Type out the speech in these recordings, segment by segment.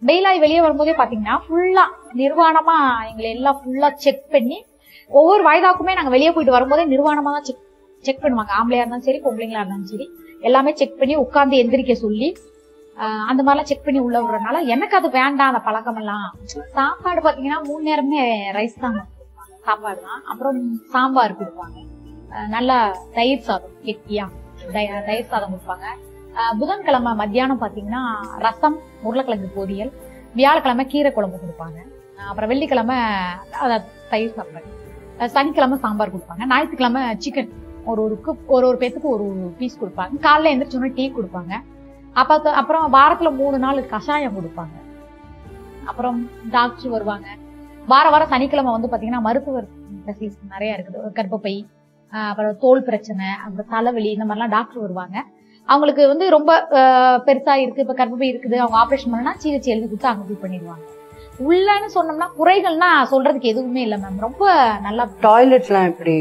பெயிலாகி வெளியே வரும்போதே பாத்தீங்கன்னா ஃபுல்லா நிர்வாணமா எங்களை எல்லாம் ஃபுல்லா செக் பண்ணி ஒவ்வொரு வாய்தாக்குமே நாங்க வெளியே போயிட்டு வரும்போதே நிர்வாணமா தான் செக் பண்ணுவாங்க. ஆம்பளையா இருந்தாலும் சரி பொம்பளைங்களா இருந்தாலும் சரி எல்லாமே செக் பண்ணி உட்கார்ந்து எந்திரிக்க சொல்லி அந்த மாதிரிலாம் செக் பண்ணி உள்ள விடுறதுனால எனக்கு அது வேண்டாம் அந்த பழக்கம் எல்லாம். சாப்பாடு பாத்தீங்கன்னா 3 நேரமே ரைஸ் தான் சாப்பாடு தான். அப்புறம் சாம்பார் கொடுப்பாங்க, நல்லா தயிர் சாதம் கெட்டியா தயிர் சாதம் கொடுப்பாங்க. புதன்கிழமை மத்தியானம் பாத்தீங்கன்னா ரசம் உருளைக்கிழங்கு பொரியல், வியாழக்கிழமை கீரை குழம்பு கொடுப்பாங்க, அப்புறம் வெள்ளிக்கிழமை தயிர் சாப்பாடு, சனிக்கிழமை சாம்பார் கொடுப்பாங்க, ஞாயிற்றுக்கிழமை சிக்கன் ஒரு பேத்துக்கு ஒரு பீஸ் கொடுப்பாங்க. காலைல எந்திரிச்சோன்னா டீ கொடுப்பாங்க. அப்புறம் வாரத்துல 3 நாள் கஷாயம் கொடுப்பாங்க. அப்புறம் டாக்டர் வருவாங்க. வாரம் சனிக்கிழமை வந்து பாத்தீங்கன்னா மருத்துவர் நிறைய இருக்குது. கர்ப்பப்பை, அப்புறம் தோல் பிரச்சனை, அப்புறம் தலைவலி, இந்த மாதிரிலாம் டாக்டர் வருவாங்க. அவங்களுக்கு வந்து ரொம்ப பெருசா இருக்கு, இப்ப கர்ப்பப்பை இருக்குது, அவங்க ஆபரேஷன் பண்ணா சிகிச்சை எழுதி கொடுத்து அங்க போய் பண்ணிடுவாங்க. உள்ளன்னு சொன்னோம்னா குறைகள்னா சொல்றதுக்கு எதுவுமே இல்ல மேம். ரொம்ப நல்லா டாய்லெட்லாம் எப்படி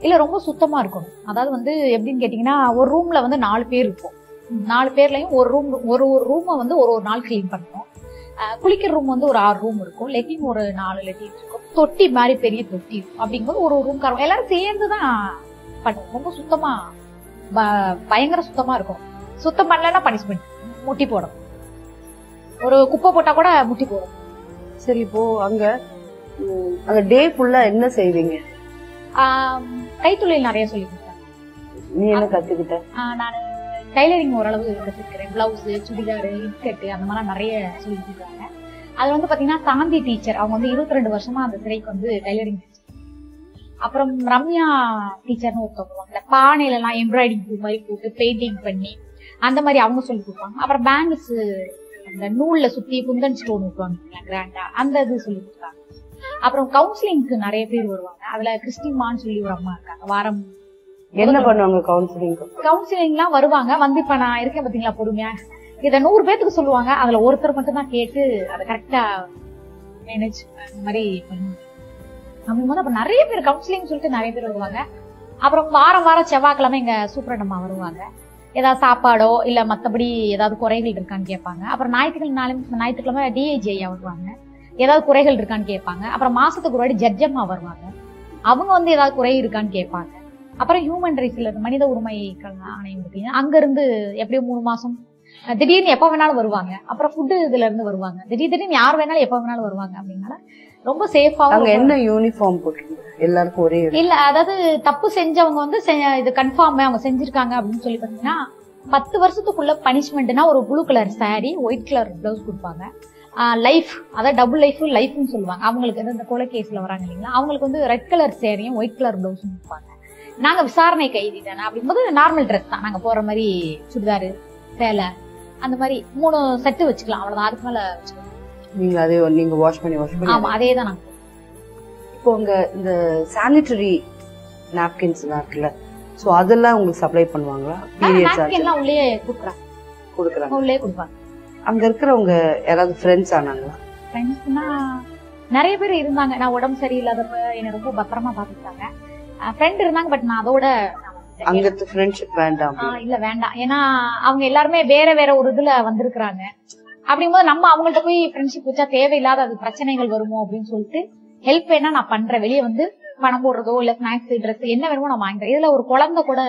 இல்ல, ரொம்ப சுத்தமா இருக்கணும். அதாவது வந்து எப்படின்னு கேட்டீங்கன்னா ஒரு ரூம்ல வந்து 4 பேர் இருக்கும். 4 பேர்லயும் ஒரு ரூமை வந்து ஒரு நாள் கிளீன் பண்ணணும். குளிக்கிற ரூம் வந்து ஒரு 6 ரூம் இருக்கும். லெட்டின் ஒரு 4 லெட்டின் இருக்கும். தொட்டி மாதிரி பெரிய தொட்டி இருக்கும். அப்படிங்கும்போது ஒரு ரூம் காரம் எல்லாரும் சேர்ந்துதான் பண்ணுவோம். ரொம்ப சுத்தமா பயங்கர சுத்தமா இருக்கும். சுத்தம் பண்ணலன்னா பனிஷ்மெண்ட், முட்டி போடும். ஒரு குப்பை போட்டா கூட முட்டி போடும். சரி, இப்போ அங்க டே ஃபுல்லா என்ன செய்வீங்க? கைத்தொழில் நிறைய சொல்லி கொடுத்தாங்க. நீ என்ன கத்துக்கிட்ட? நான் டைலரிங் ஓரளவு கத்துக்கிறேன். பிளவுஸ், சுடிதார், இன்ஸ்கர்ட் அந்த மாதிரி நிறைய சொல்லி கொடுக்குறாங்க. அது வந்து பாத்தீங்கன்னா சாந்தி டீச்சர், அவங்க வந்து 22 வருஷமா அந்த சிறைக்கு வந்து டைலரிங் டீச்சர். அப்புறம் ரம்யா டீச்சர்னு ஒருத்தவங்க, இந்த பானையில எல்லாம் எம்ப்ராய்டிங் மாதிரி போட்டு பெயிண்டிங் பண்ணி அந்த மாதிரி அவங்க சொல்லி கொடுப்பாங்க. அப்புறம் பேங்கிள்ஸ் அந்த நூல்ல சுத்தி குந்தன் ஸ்டோன் ஊட்டுவாங்க கிராண்டா, அந்த இது சொல்லி கொடுத்தாங்க. அப்புறம் கவுன்சிலிங்க்கு நிறைய பேர் வருவாங்க. அதுல கிறிஸ்டிமான்னு சொல்லி ஒரு அம்மா இருக்காங்க. வாரம் என்ன பண்ணுவாங்க கவுன்சிலிங் எல்லாம் வருவாங்க. வந்து இப்ப நான் இருக்கேன் பாத்தீங்களா பொறுமையா, இத 100 பேத்துக்கு சொல்லுவாங்க. அதுல ஒருத்தர் மட்டும் தான் கேட்டு அதை கரெக்டா மேனேஜ் அந்த மாதிரி பண்ணுவாங்க. அப்படிங்கும்போது அப்ப நிறைய பேர் கவுன்சிலிங் சொல்லிட்டு நிறைய பேர் வருவாங்க. அப்புறம் வாரம் செவ்வாய்க்கிழமை எங்க சூப்பரண்டம்மா வருவாங்க. ஏதாவது சாப்பாடோ இல்ல மத்தபடி ஏதாவது குறைகள் இருக்கான்னு கேட்பாங்க. அப்புறம் ஞாயிற்றுக்கிழமை டிஐஜி ஐயா வருவாங்க, ஏதாவது குறைகள் இருக்கான்னு கேட்பாங்க. அப்புறம் மாசத்துக்கு ஒரு வாட்டி ஜட்ஜம்மா வருவாங்க, அவங்க வந்து ஏதாவது குறை இருக்கான்னு கேட்பாங்க. அப்புறம் ஹியூமன் ரைட்ஸ்ல மனித உரிமை ஆணையம் இருக்கு, அங்க இருந்து எப்படியும் 3 மாசம் திடீர்னு எப்ப வேணாலும் வருவாங்க. அப்புறம் ஃபுட்டு இதுல இருந்து வருவாங்க. திடீர்னு யார் வேணாலும் எப்ப வேணாலும் வருவாங்க. அப்படின்னால ரொம்ப சேஃபா. என்ன யூனிஃபார்ம் போட்டுருங்க எல்லாருக்கும் ஒரே இல்ல, அதாவது தப்பு செஞ்சவங்க வந்து இது கன்ஃபார்ம் அவங்க செஞ்சிருக்காங்க அப்படின்னு சொல்லி பாத்தீங்கன்னா 10 வருஷத்துக்குள்ள பனிஷ்மெண்ட்னா ஒரு blue colour sorry, white colour blouse கொடுப்பாங்க. லைஃப், அதாவது டபுள் லைஃப்னு சொல்லுவாங்க. அவங்களுக்கு இந்த கொலை கேஸ்ல வராங்க இல்லைங்களா, அவங்களுக்கு வந்து ரெட் கலர் சாரியும் ஒயிட் கலர் பிளவுஸும் கொடுப்பாங்க. நாங்க விசாரணை கைதி தானே அப்படிங்கும்போது நார்மல் ட்ரெஸ் தான், நாங்க போற மாதிரி சுடிதாரு, சேலை, அந்த மாதிரி 3 செட்டு வச்சுக்கலாம், அவ்வளவுதான். அதுக்கு மேல நீங்க வாஷ் பண்ணி ஆமா அதே தான். நாங்க இப்போ இந்த சானிட்டரி நாப்கின்ஸ் எல்லாம் இருக்குல்ல, சோ அதெல்லாம் உங்களுக்கு சப்ளை பண்ணுவாங்களா? நாப்கின் எல்லாம் உள்ளே கொடுக்குறாங்க. உள்ளே கொடுப்பாங்க. அங்க இருக்கிறவங்க யாராவது ஃப்ரெண்ட்ஸ் ஆனாங்களா? ஃப்ரெண்ட்ஸ்னா நிறைய பேர் இருந்தாங்க. நான் உடம்பு சரியில்லாதப்ப என்ன ரொம்ப பத்திரமா பாத்துக்கிட்டாங்க. ஃப்ரெண்ட் இருந்தாங்க. பட் நான் அதோட அங்க ஃப்ரெண்ட்ஷிப் வேண்டாம். இல்ல வேண்டாம், ஏன்னா அவங்க எல்லாருமே வேற ஒரு இதுல வந்திருக்கிறாங்க. அப்படிங்கும்போது நம்ம அவங்கள்ட்ட போய் ஃப்ரெண்ட்ஷிப் வச்சா தேவையில்லாத அது பிரச்சனைகள் வருமோ அப்படின்னு சொல்லிட்டு ஹெல்ப் வேணா நான் பண்றேன். வெளியே வந்து பணம் போடுறதோ இல்ல ஸ்நாக்ஸ், ட்ரெஸ் என்ன வேணுமோ நான் வாங்கிக்கிறேன். இதுல ஒரு குழந்தை கூட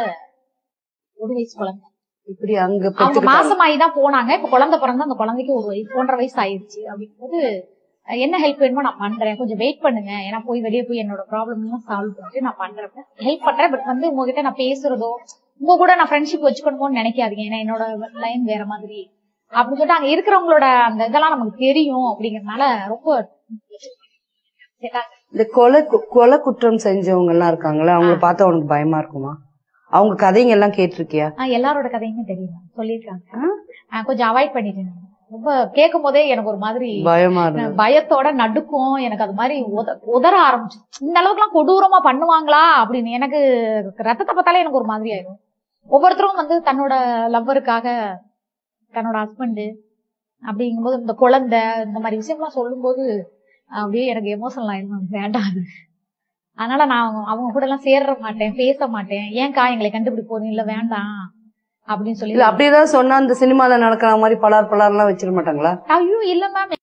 1 வயசு குழந்தை இப்படி அங்க அவங்க மாசமாயிதான் போனாங்க. இப்ப குழந்தை பிறந்தா அந்த குழந்தைக்கு 1.5 வயசு ஆயிடுச்சு. அப்படிங்கும்போது என்ன ஹெல்ப் வேணுமோ நான் பண்றேன், கொஞ்சம் வெயிட் பண்ணுங்க, ஏன்னா போய் வெளியே போய் என்னோட ப்ராப்ளம் எல்லாம் சால்வ் பண்ணிட்டு நான் பண்றேன், ஹெல்ப் பண்றேன். பட் வந்து உங்ககிட்ட நான் பேசுறதோ உங்க கூட நான் ஃப்ரெண்ட்ஷிப் வச்சுக்கணுமோன்னு நினைக்காதீங்க, ஏன்னா என்னோட லைன் வேற மாதிரி அப்படின்னு சொல்லிட்டு அங்க இருக்கிறவங்களோட அந்த இதெல்லாம் நமக்கு தெரியும். அப்படிங்கறதுனால ரொம்ப இந்த கொலை குற்றம் செஞ்சவங்க எல்லாம் இருக்காங்களா, அவங்க பார்த்தா உனக்கு பயமா இருக்குமா? அவங்க கதைங்க எல்லாம் கேட்டிருக்கியா? எல்லாரோட கதையுமே தெரியும், சொல்லிருக்காங்க. கொஞ்சம் அவாய்ட் பண்ணிட்டேன். ரொம்ப கேட்கும் போதே எனக்கு ஒரு மாதிரி பயமா பயத்தோட நடுக்கும். எனக்கு அது மாதிரி உதற ஆரம்பிச்சு, இந்த அளவுக்கு எல்லாம் கொடூரமா பண்ணுவாங்களா அப்படின்னு. எனக்கு ரத்தத்தை பார்த்தாலே எனக்கு ஒரு மாதிரி ஆயிடும். ஒவ்வொருத்தரும் வந்து தன்னோட லவ்வருக்காக, தன்னோட ஹஸ்பண்டு அப்படிங்கும்போது இந்த குழந்தை இந்த மாதிரி விஷயம்லாம் சொல்லும் போது அப்படியே எனக்கு எமோஷனல் ஆயிடும். வேண்டாது. அதனால நான் அவங்க கூட எல்லாம் சேர மாட்டேன், பேச மாட்டேன். ஏன்கா எங்களை கண்டுபிடி போறீங்க, இல்ல வேண்டாம் அப்படின்னு சொல்லி. இல்ல அப்படி ஏதாவது சொன்னா அந்த சினிமால நடக்கிற மாதிரி பலார் எல்லாம் வச்சிட மாட்டாங்களா? ஐயோ இல்ல மேம்,